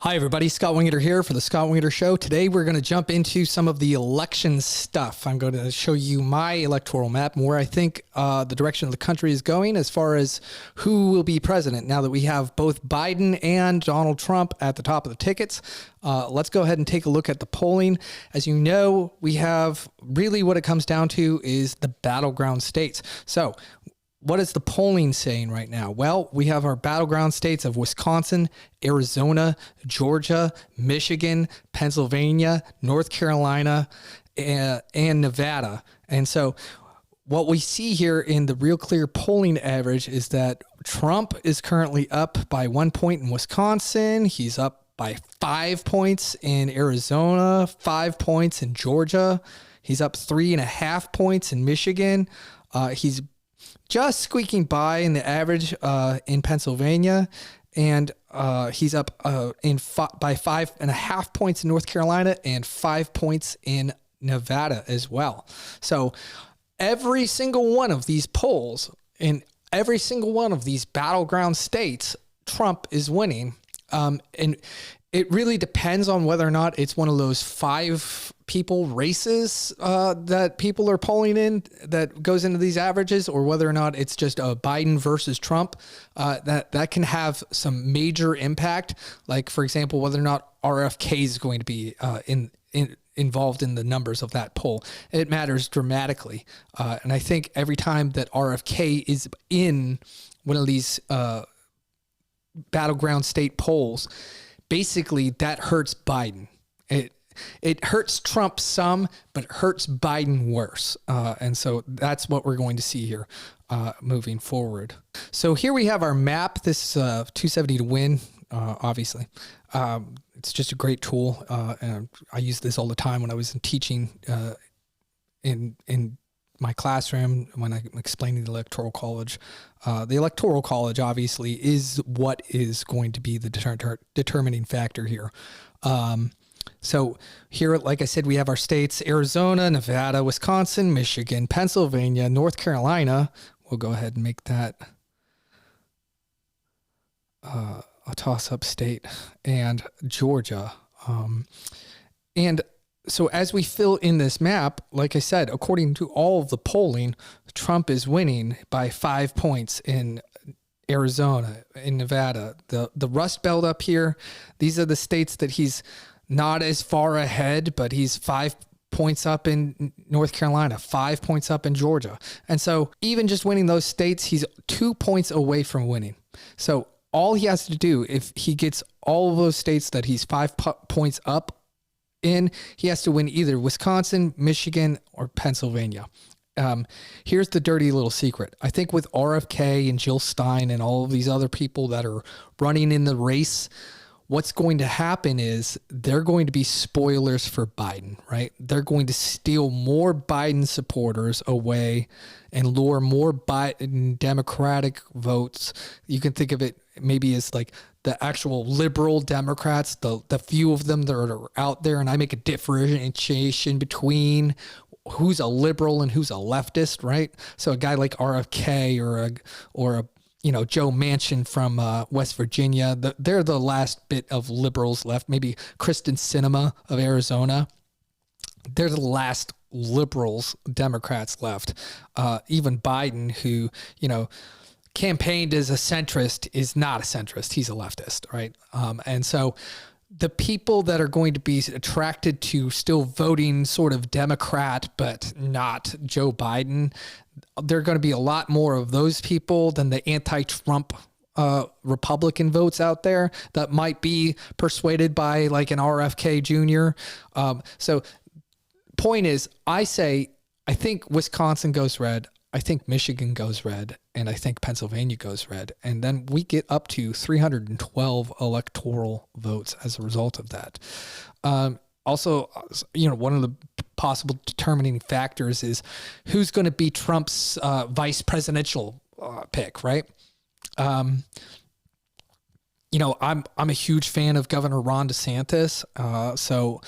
Hi, everybody. Scott Wingeter here for the Scott Wingeter Show. Today, we're going to jump into some of the election stuff. I'm going to show you my electoral map and where I think the direction of the country is going as far as who will be president now that we have both Biden and Donald Trump at the top of the tickets. Let's go ahead and take a look at the polling. As you know, we have really what it comes down to is the battleground states. So what is the polling saying right now? Well, we have our battleground states of Wisconsin, Arizona, Georgia, Michigan, Pennsylvania, North Carolina, and Nevada. And so what we see here in the Real Clear polling average is that Trump is currently up by 1 point in Wisconsin. He's up by 5 points in Arizona, 5 points in Georgia. He's up 3.5 points in Michigan. He's just squeaking by in the average in Pennsylvania, and he's up by 5.5 points in North Carolina and 5 points in Nevada as well. So every single one of these polls in every single one of these battleground states, Trump is winning. And it really depends on whether or not it's one of those 5 people races that people are polling in that goes into these averages, or whether or not it's just a Biden versus Trump. That can have some major impact. Like, for example, whether or not RFK is going to be involved in the numbers of that poll. It matters dramatically. And I think every time that RFK is in one of these battleground state polls, basically that hurts Biden. It hurts Trump some, but it hurts Biden worse. And so that's what we're going to see here moving forward. So here we have our map. This is 270 to win, obviously. It's just a great tool. And I use this all the time when I was teaching in my classroom when I'm explaining the Electoral College. The Electoral College obviously is what is going to be the determining factor here. So here, like I said, we have our states: Arizona, Nevada, Wisconsin, Michigan, Pennsylvania, North Carolina. We'll go ahead and make that a toss-up state, and Georgia. And so as we fill in this map, like I said, according to all of the polling, Trump is winning by 5 points in Arizona, in Nevada. The Rust Belt up here, these are the states that he's not as far ahead, but he's 5 points up in North Carolina, 5 points up in Georgia. And so even just winning those states, he's 2 points away from winning. So all he has to do, if he gets all of those states that he's 5 points up in, he has to win either Wisconsin, Michigan, or Pennsylvania. Here's the dirty little secret. I think with RFK and Jill Stein and all of these other people that are running in the race, what's going to happen is they're going to be spoilers for Biden, right? They're going to steal more Biden supporters away and lure more Biden Democratic votes. You can think of it maybe as like the actual liberal Democrats, the few of them that are out there, and I make a differentiation between who's a liberal and who's a leftist, right? So a guy like RFK or a Joe Manchin from West Virginia, they're the last bit of liberals left. Maybe Kristen Sinema of Arizona, they're the last liberals, Democrats left. Even Biden, who, campaigned as a centrist, is not a centrist. He's a leftist, right? And so the people that are going to be attracted to still voting sort of Democrat, but not Joe Biden, there are going to be a lot more of those people than the anti-Trump Republican votes out there that might be persuaded by like an RFK Jr. So point is, I think Wisconsin goes red. I think Michigan goes red, and I think Pennsylvania goes red. And then we get up to 312 electoral votes as a result of that. Also, one of the possible determining factors is who's going to be Trump's vice presidential pick, right? I'm a huge fan of Governor Ron DeSantis. So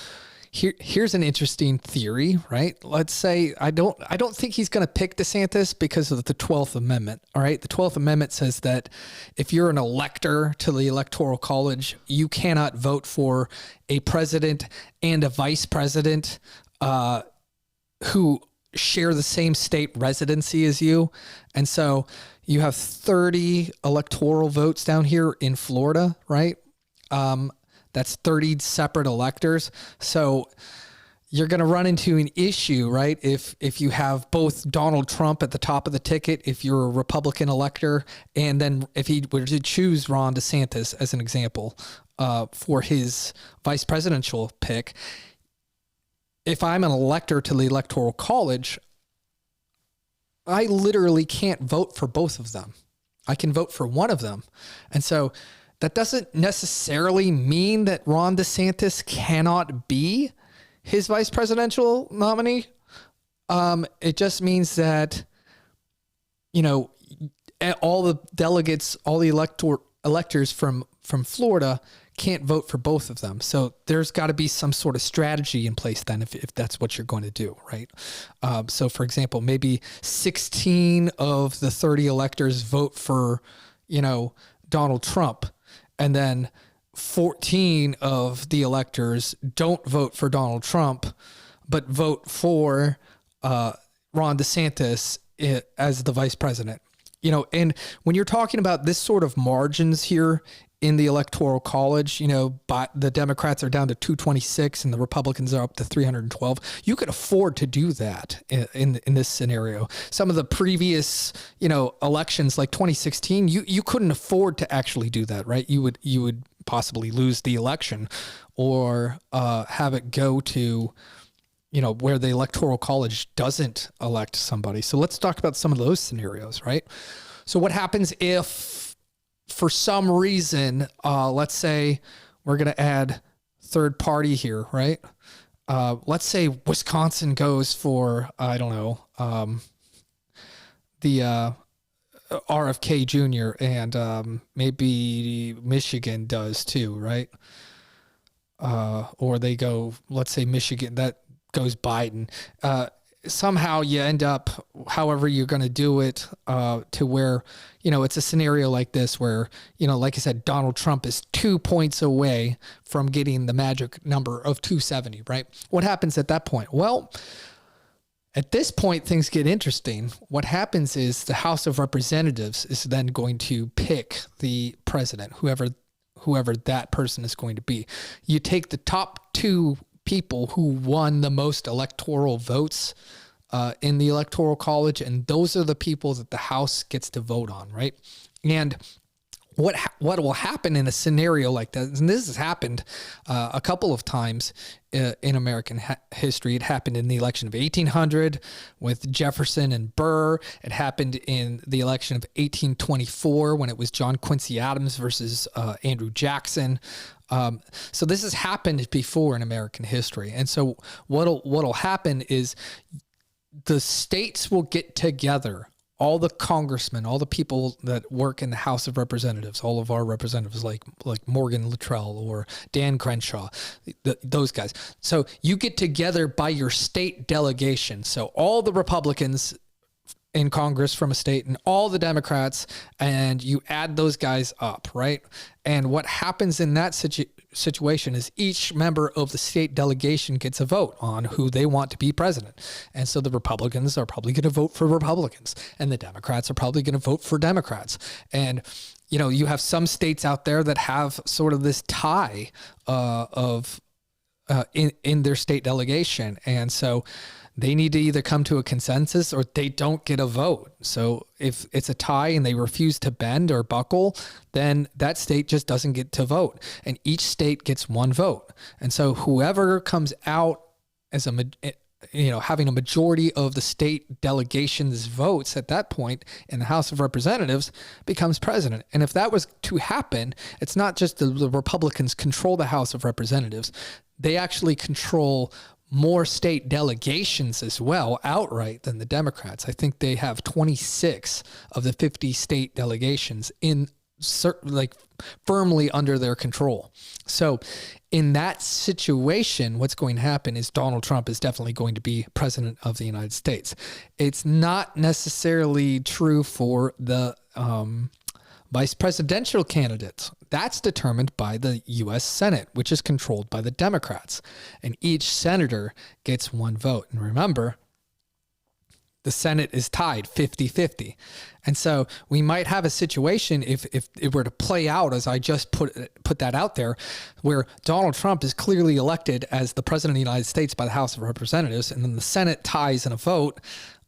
Here's an interesting theory, right? Let's say I don't think he's going to pick DeSantis because of the 12th Amendment. All right. The 12th Amendment says that if you're an elector to the Electoral College, you cannot vote for a president and a vice president who share the same state residency as you. And so you have 30 electoral votes down here in Florida, right? That's 30 separate electors. So you're going to run into an issue, right? If you have both Donald Trump at the top of the ticket, if you're a Republican elector, and then if he were to choose Ron DeSantis as an example for his vice presidential pick, if I'm an elector to the Electoral College, I literally can't vote for both of them. I can vote for one of them. And so that doesn't necessarily mean that Ron DeSantis cannot be his vice presidential nominee. It just means that, all the delegates, all the electors from Florida can't vote for both of them. So there's got to be some sort of strategy in place then if that's what you're going to do, right? So for example, maybe 16 of the 30 electors vote for, Donald Trump, and then 14 of the electors don't vote for Donald Trump, but vote for Ron DeSantis as the vice president. And when you're talking about this sort of margins here in the Electoral College, but the Democrats are down to 226 and the Republicans are up to 312. You could afford to do that in this scenario. Some of the previous, elections like 2016, you couldn't afford to actually do that, right? You would possibly lose the election or have it go to, where the Electoral College doesn't elect somebody. So let's talk about some of those scenarios, right? So what happens if, for some reason, let's say we're going to add third party here, right? Let's say Wisconsin goes for, I don't know, the RFK Jr. and maybe Michigan does too, right? Or they go, let's say Michigan, that goes Biden. Somehow you end up, however you're going to do it, to where, it's a scenario like this where, like I said, Donald Trump is 2 points away from getting the magic number of 270, right? What happens at that point? Well, at this point, things get interesting. What happens is the House of Representatives is then going to pick the president, whoever that person is going to be. You take the top two people who won the most electoral votes in the Electoral College, and those are the people that the House gets to vote on, right? And what will happen in a scenario like that, and this has happened a couple of times in American history. It happened in the election of 1800 with Jefferson and Burr. It happened in the election of 1824 when it was John Quincy Adams versus Andrew Jackson. So this has happened before in American history. And so what'll happen is the states will get together, all the congressmen, all the people that work in the House of Representatives, all of our representatives like Morgan Luttrell or Dan Crenshaw, those guys. So you get together by your state delegation. So all the Republicans in Congress from a state and all the Democrats, and you add those guys up, right? And what happens in that situation is each member of the state delegation gets a vote on who they want to be president. And so the Republicans are probably going to vote for Republicans, and the Democrats are probably going to vote for Democrats. And you have some states out there that have sort of this tie in their state delegation, and so they need to either come to a consensus or they don't get a vote. So if it's a tie and they refuse to bend or buckle, then that state just doesn't get to vote. And each state gets one vote. And so whoever comes out as having a majority of the state delegation's votes at that point in the House of Representatives becomes president. And if that was to happen, it's not just the Republicans control the House of Representatives. They actually control more state delegations as well outright than the Democrats. I think they have 26 of the 50 state delegations in like firmly under their control. So in that situation, what's going to happen is Donald Trump is definitely going to be president of the United States. It's not necessarily true for the vice presidential candidates. That's determined by the U.S. Senate, which is controlled by the Democrats. And each senator gets one vote. And remember, the Senate is tied 50-50. And so we might have a situation, if it were to play out as I just put that out there, where Donald Trump is clearly elected as the president of the United States by the House of Representatives, and then the Senate ties in a vote,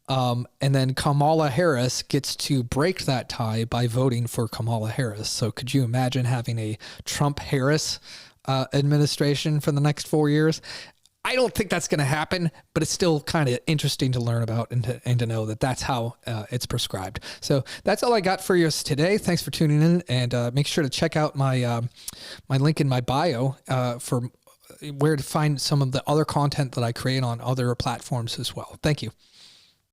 and then Kamala Harris gets to break that tie by voting for Kamala Harris. So could you imagine having a Trump-Harris administration for the next 4 years? I don't think that's going to happen, but it's still kind of interesting to learn about and to know that that's how it's prescribed. So that's all I got for you today. Thanks for tuning in, and make sure to check out my my link in my bio for where to find some of the other content that I create on other platforms as well. Thank you.